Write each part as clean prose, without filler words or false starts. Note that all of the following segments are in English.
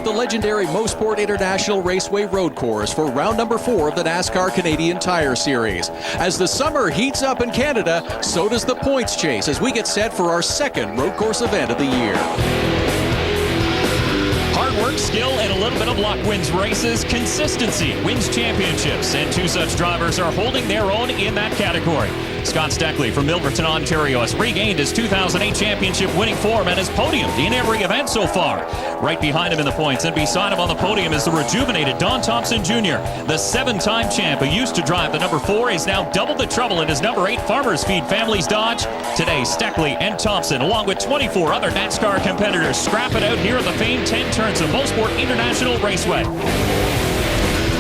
the legendary Mosport International Raceway Road Course for round number 4 of the NASCAR Canadian Tire Series. As the summer heats up in Canada, so does the points chase as we get set for our second road course event of the year. Hard work, skill, and a little bit of luck wins races. Consistency wins championships, and two such drivers are holding their own in that category. Scott Steckly from Milverton, Ontario has regained his 2008 championship winning form and has podiumed in every event so far. Right behind him in the points and beside him on the podium is the rejuvenated Don Thompson Jr. The 7-time champ who used to drive the number 4 is now double the trouble in his number 8 Farmers Feed Families Dodge. Today, Steckly and Thompson, along with 24 other NASCAR competitors, scrap it out here at the famed 10 turns of Mosport International Raceway.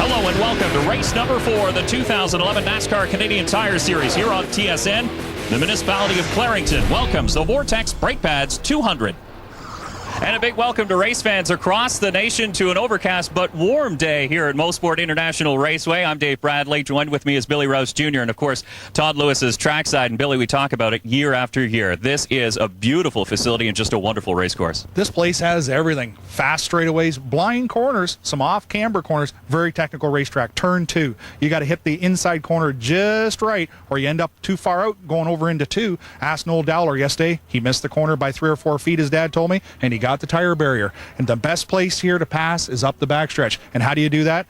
Hello and welcome to race number 4 of the 2011 NASCAR Canadian Tire Series here on TSN. The municipality of Clarington welcomes the Vortex Brake Pads 200. And a big welcome to race fans across the nation to an overcast but warm day here at Mosport International Raceway. I'm Dave Bradley. Joined with me is Billy Rouse Jr. and, of course, Todd Lewis's trackside. And, Billy, we talk about it year after year. This is a beautiful facility and just a wonderful race course. This place has everything. Fast straightaways, blind corners, some off-camber corners, very technical racetrack. Turn 2. You got to hit the inside corner just right or you end up too far out going over into 2. Ask Noel Dowler yesterday. He missed the corner by 3 or 4 feet, his dad told me, and he got the tire barrier. And the best place here to pass is up the backstretch. And how do you do that?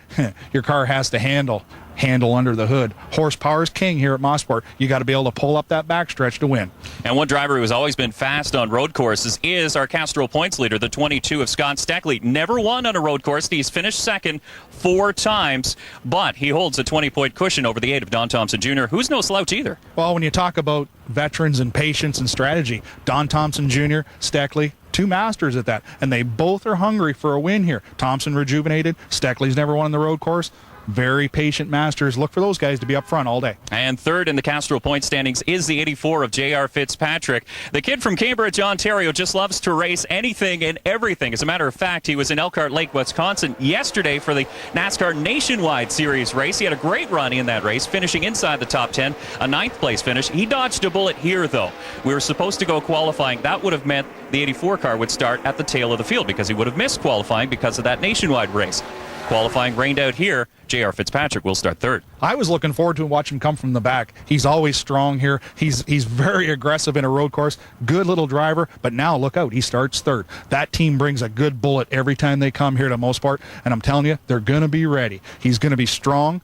Your car has to handle under the hood. Horsepower is king here at Mosport. You got to be able to pull up that backstretch to win. And one driver who has always been fast on road courses is our Castrol points leader, the 22 of Scott Steckly. Never won on a road course. He's finished second 4 times, but he holds a 20-point cushion over the 8 of Don Thompson Jr., who's no slouch either. Well, when you talk about veterans and patience and strategy, Don Thompson Jr., Steckly, 2 masters at that, and they both are hungry for a win here. Thompson rejuvenated. Steckly's never won on the road course. Very patient masters. Look for those guys to be up front all day. And third in the Castrol point standings is the 84 of JR Fitzpatrick. The kid from Cambridge, Ontario, just loves to race anything and everything. As a matter of fact, he was in Elkhart Lake, Wisconsin yesterday for the NASCAR Nationwide Series race. He had a great run in that race, finishing inside the top 10, a 9th place finish. He dodged a bullet here, though. We were supposed to go qualifying. That would have meant the 84 car would start at the tail of the field because he would have missed qualifying because of that Nationwide race. Qualifying rained out here. JR Fitzpatrick will start third. I was looking forward to watch him come from the back. He's always strong here. He's very aggressive in a road course. Good little driver, but now look out. He starts third. That team brings a good bullet every time they come here to Mosport, and I'm telling you, they're going to be ready. He's going to be strong.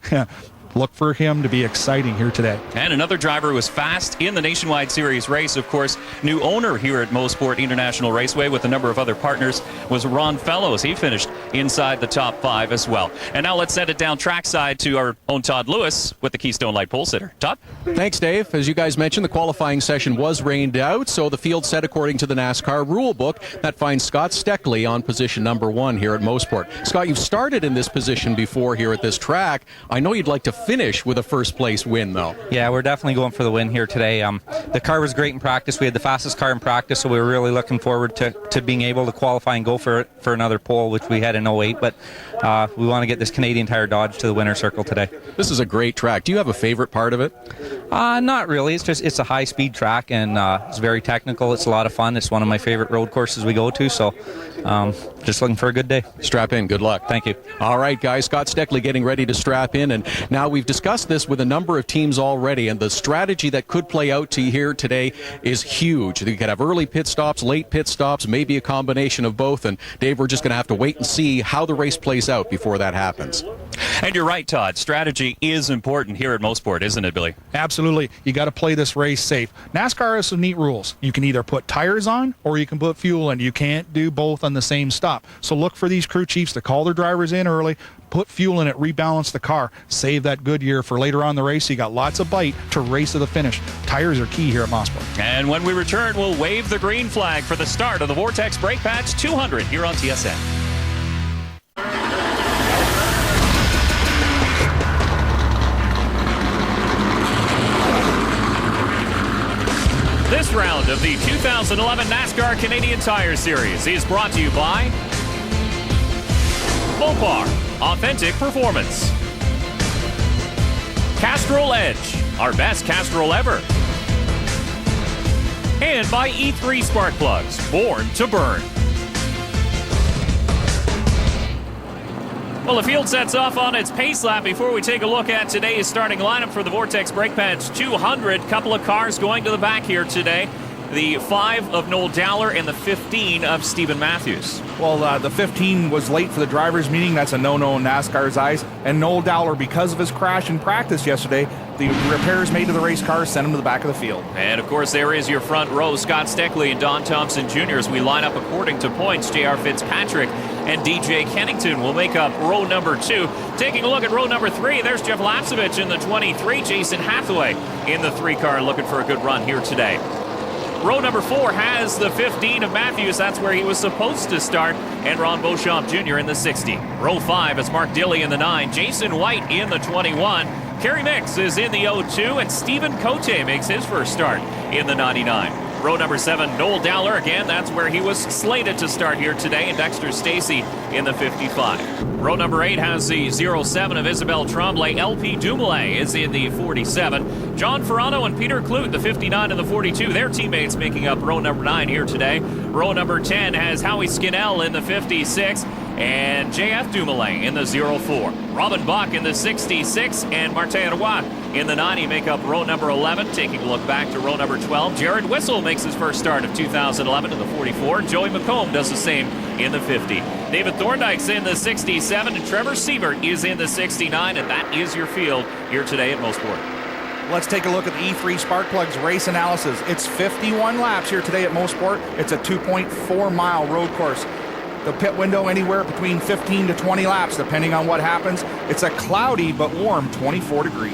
Look for him to be exciting here today. And another driver who was fast in the Nationwide Series race, of course, new owner here at Mosport International Raceway with a number of other partners, was Ron Fellows. He finished inside the top 5 as well. And now let's send it down trackside to our own Todd Lewis with the Keystone Light pole sitter. Todd? Thanks, Dave. As you guys mentioned, the qualifying session was rained out, so the field set according to the NASCAR rule book. That finds Scott Steckly on position number 1 here at Mosport. Scott, you've started in this position before here at this track. I know you'd like to finish with a first place win, though. Yeah, we're definitely going for the win here today. The car was great in practice. We had the fastest car in practice, so we were really looking forward to being able to qualify and go for another pole, which we had in 08. But we want to get this Canadian Tire Dodge to the winner's circle today. This is a great track. Do you have a favorite part of it? Not really. It's a high-speed track, and it's very technical. It's a lot of fun. It's one of my favorite road courses we go to, so just looking for a good day. Strap in. Good luck. Thank you. All right, guys. Scott Steckly getting ready to strap in, and now we've discussed this with a number of teams already, and the strategy that could play out to here today is huge. You could have early pit stops, late pit stops, maybe a combination of both, and Dave, we're just going to have to wait and see how the race plays out before that happens. And you're right, Todd. Strategy is important here at Mosport, isn't it, Billy? Absolutely. You got to play this race safe. NASCAR has some neat rules. You can either put tires on or you can put fuel in. You can't do both on the same stop. So look for these crew chiefs to call their drivers in early, put fuel in it, rebalance the car, save that Goodyear for later on in the race. You got lots of bite to race to the finish. Tires are key here at Mosport. And when we return, we'll wave the green flag for the start of the Vortex Brake Pads 200 here on TSN. This round of the 2011 NASCAR Canadian Tire Series is brought to you by Mopar, authentic performance. Castrol Edge, our best Castrol ever. And by E3 Spark Plugs, born to burn. Well, the field sets off on its pace lap before we take a look at today's starting lineup for the Vortex Brake Pads 200. Couple of cars going to the back here today. The 5 of Noel Dowler and the 15 of Stephen Matthews. Well, the 15 was late for the drivers' meeting. That's a no-no in NASCAR's eyes. And Noel Dowler, because of his crash in practice yesterday, the repairs made to the race car sent him to the back of the field. And, of course, there is your front row, Scott Steckly and Don Thompson Jr. as we line up according to points. JR Fitzpatrick and DJ Kennington will make up row number 2. Taking a look at row number 3, there's Jeff Lapsevich in the 23, Jason Hathaway in the 3 car looking for a good run here today. Row number 4 has the 15 of Matthews. That's where he was supposed to start. And Ron Beauchamp Jr. in the 60. Row 5 is Mark Dilley in the 9. Jason White in the 21. Kerry Mix is in the 02. And Stephen Cote makes his first start in the 99. Row number 7, Noel Dowler. Again, that's where he was slated to start here today. And Dexter Stacy in the 55. Row number 8 has the 07 of Isabelle Tremblay. LP Dumoulin is in the 47. John Ferrano and Peter Clute, the 59 and the 42. Their teammates making up row number 9 here today. Row number 10 has Howie Skinnell in the 56. And JF Dumoulin in the 04. Robin Bach in the 66 and Martin Roy in the 90 make up row number 11. Taking a look back to row number 12, Jared Whistle makes his first start of 2011 in the 44. Joey McComb does the same in the 50. David Thorndike's in the 67 and Trevor Siebert is in the 69, and that is your field here today at Mosport. Let's take a look at the E3 Sparkplugs race analysis. It's 51 laps here today at Mosport. It's a 2.4-mile road course. The pit window anywhere between 15 to 20 laps, depending on what happens. It's a cloudy but warm 24 degrees.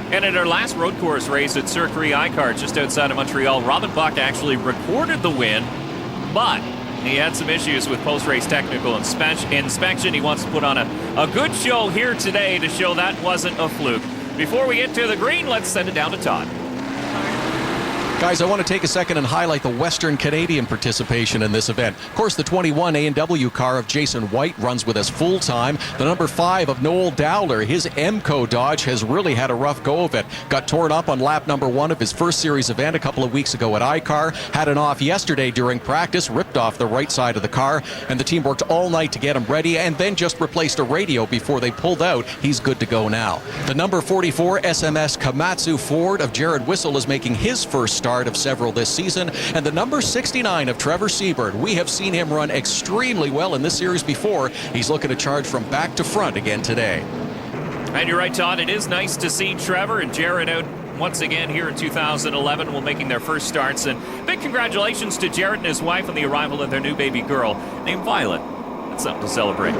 And at our last road course race at Circuit Icar just outside of Montreal, Robin Buck actually recorded the win, but he had some issues with post-race technical inspection. He wants to put on a good show here today to show that wasn't a fluke. Before we get to the green, let's send it down to Todd. Guys, I want to take a second and highlight the Western Canadian participation in this event. Of course, the 21 A&W car of Jason White runs with us full-time. The number 5 of Noel Dowler, his MCO Dodge, has really had a rough go of it. Got torn up on lap number 1 of his first series event a couple of weeks ago at iCar. Had an off yesterday during practice, ripped off the right side of the car, and the team worked all night to get him ready and then just replaced a radio before they pulled out. He's good to go now. The number 44 SMS Komatsu Ford of Jared Whistle is making his first start of several this season, and the number 69 of Trevor Siebert. We have seen him run extremely well in this series before. He's looking to charge from back to front again today. And you're right, Todd. It is nice to see Trevor and Jared out once again here in 2011 while making their first starts. And big congratulations to Jared and his wife on the arrival of their new baby girl named Violet. That's something to celebrate.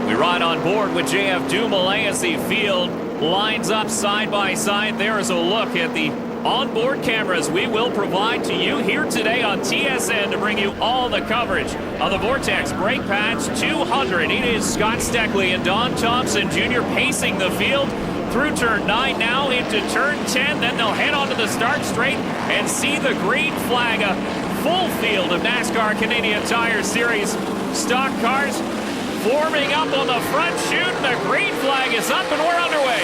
We ride on board with JF Dumoulin as the field lines up side by side. There is a look at the onboard cameras we will provide to you here today on TSN to bring you all the coverage of the Vortex Brake Pads 200. It is Scott Steckly and Don Thompson Jr. pacing the field through turn 9 now into turn 10. Then they'll head onto the start straight and see the green flag. A full field of NASCAR Canadian Tire Series stock cars forming up on the front chute. The green flag is up and we're underway.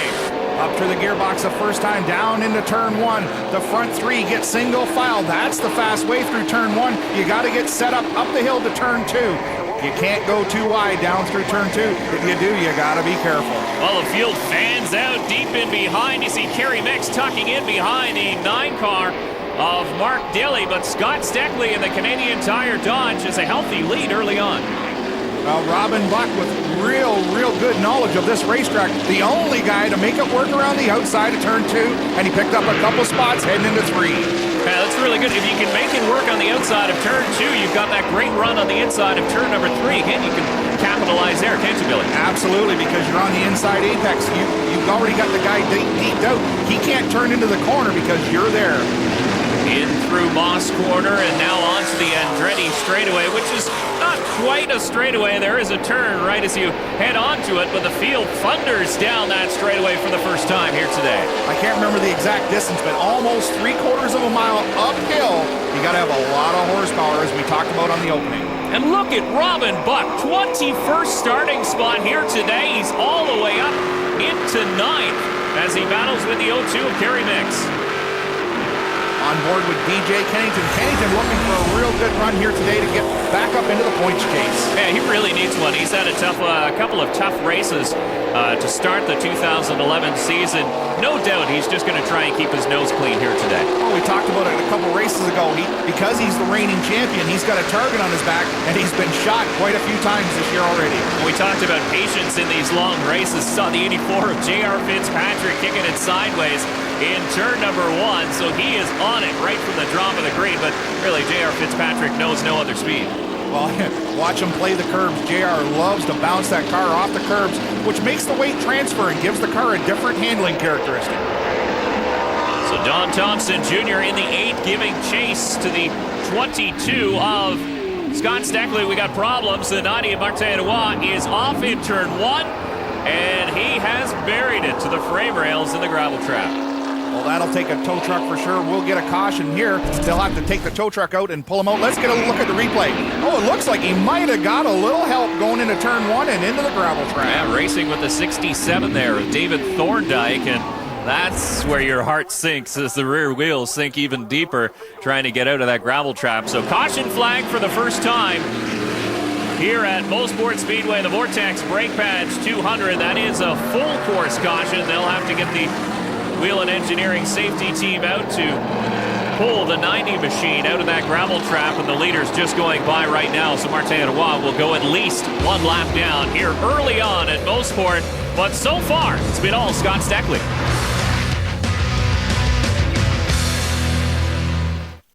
Up to the gearbox the first time, down into turn 1. The front 3 get single file. That's the fast way through turn 1. You got to get set up the hill to turn 2. You can't go too wide down through turn 2. If you do, you got to be careful. Well, the field fans out deep in behind. You see Kerry Mix tucking in behind the 9 car of Mark Dilley, but Scott Steckly in the Canadian Tire Dodge is a healthy lead early on. Robin Buck with real good knowledge of this racetrack. The only guy to make it work around the outside of turn 2, and he picked up a couple spots heading into 3. Yeah, that's really good. If you can make it work on the outside of turn 2, you've got that great run on the inside of turn number 3. Again, you can capitalize there, can't you, Billy? Absolutely, because you're on the inside apex. You've already got the guy deep out. He can't turn into the corner because you're there. In through Moss Corner and now onto the Andretti straightaway, which is not quite a straightaway. There is a turn right as you head onto it, but the field thunders down that straightaway for the first time here today. I can't remember the exact distance, but almost 3/4 of a mile uphill. You got to have a lot of horsepower, as we talked about on the opening. And look at Robin Buck, 21st starting spot here today. He's all the way up into 9th as he battles with the 02 of Kerry Mix. On board with DJ Kennington. Kennington looking for a real good run here today to get back up into the points chase. Yeah, he really needs one. He's had a couple of tough races to start the 2011 season. No doubt he's just going to try and keep his nose clean here today. Well, we talked about it a couple races ago. Because he's the reigning champion, he's got a target on his back, and he's been shot quite a few times this year already. We talked about patience in these long races. Saw the 84 of JR Fitzpatrick kicking it sideways in turn number 1, so he is on it right from the drop of the green, but really JR Fitzpatrick knows no other speed. Well, watch him play the curbs. JR loves to bounce that car off the curbs, which makes the weight transfer and gives the car a different handling characteristic. So Don Thompson Jr. in the 8, giving chase to the 22 of Scott Steckly. We got problems. The 90 of Martin Roy is off in turn 1, and he has buried it to the frame rails in the gravel trap. Well, that'll take a tow truck for sure. We'll get a caution here. They'll have to take the tow truck out and pull him out. Let's get a look at the replay. Oh, it looks like he might have got a little help going into turn 1 and into the gravel trap. Yeah, racing with the 67 there of David Thorndike, and that's where your heart sinks as the rear wheels sink even deeper trying to get out of that gravel trap. So caution flag for the first time here at Mosport Speedway. The Vortex brake pads 200. That is a full course caution. They'll have to get the Wheel and Engineering safety team out to pull the 90 machine out of that gravel trap, and the leader's just going by right now. So Martin Roy will go at least 1 lap down here early on at Mosport, but so far it's been all Scott Steckly.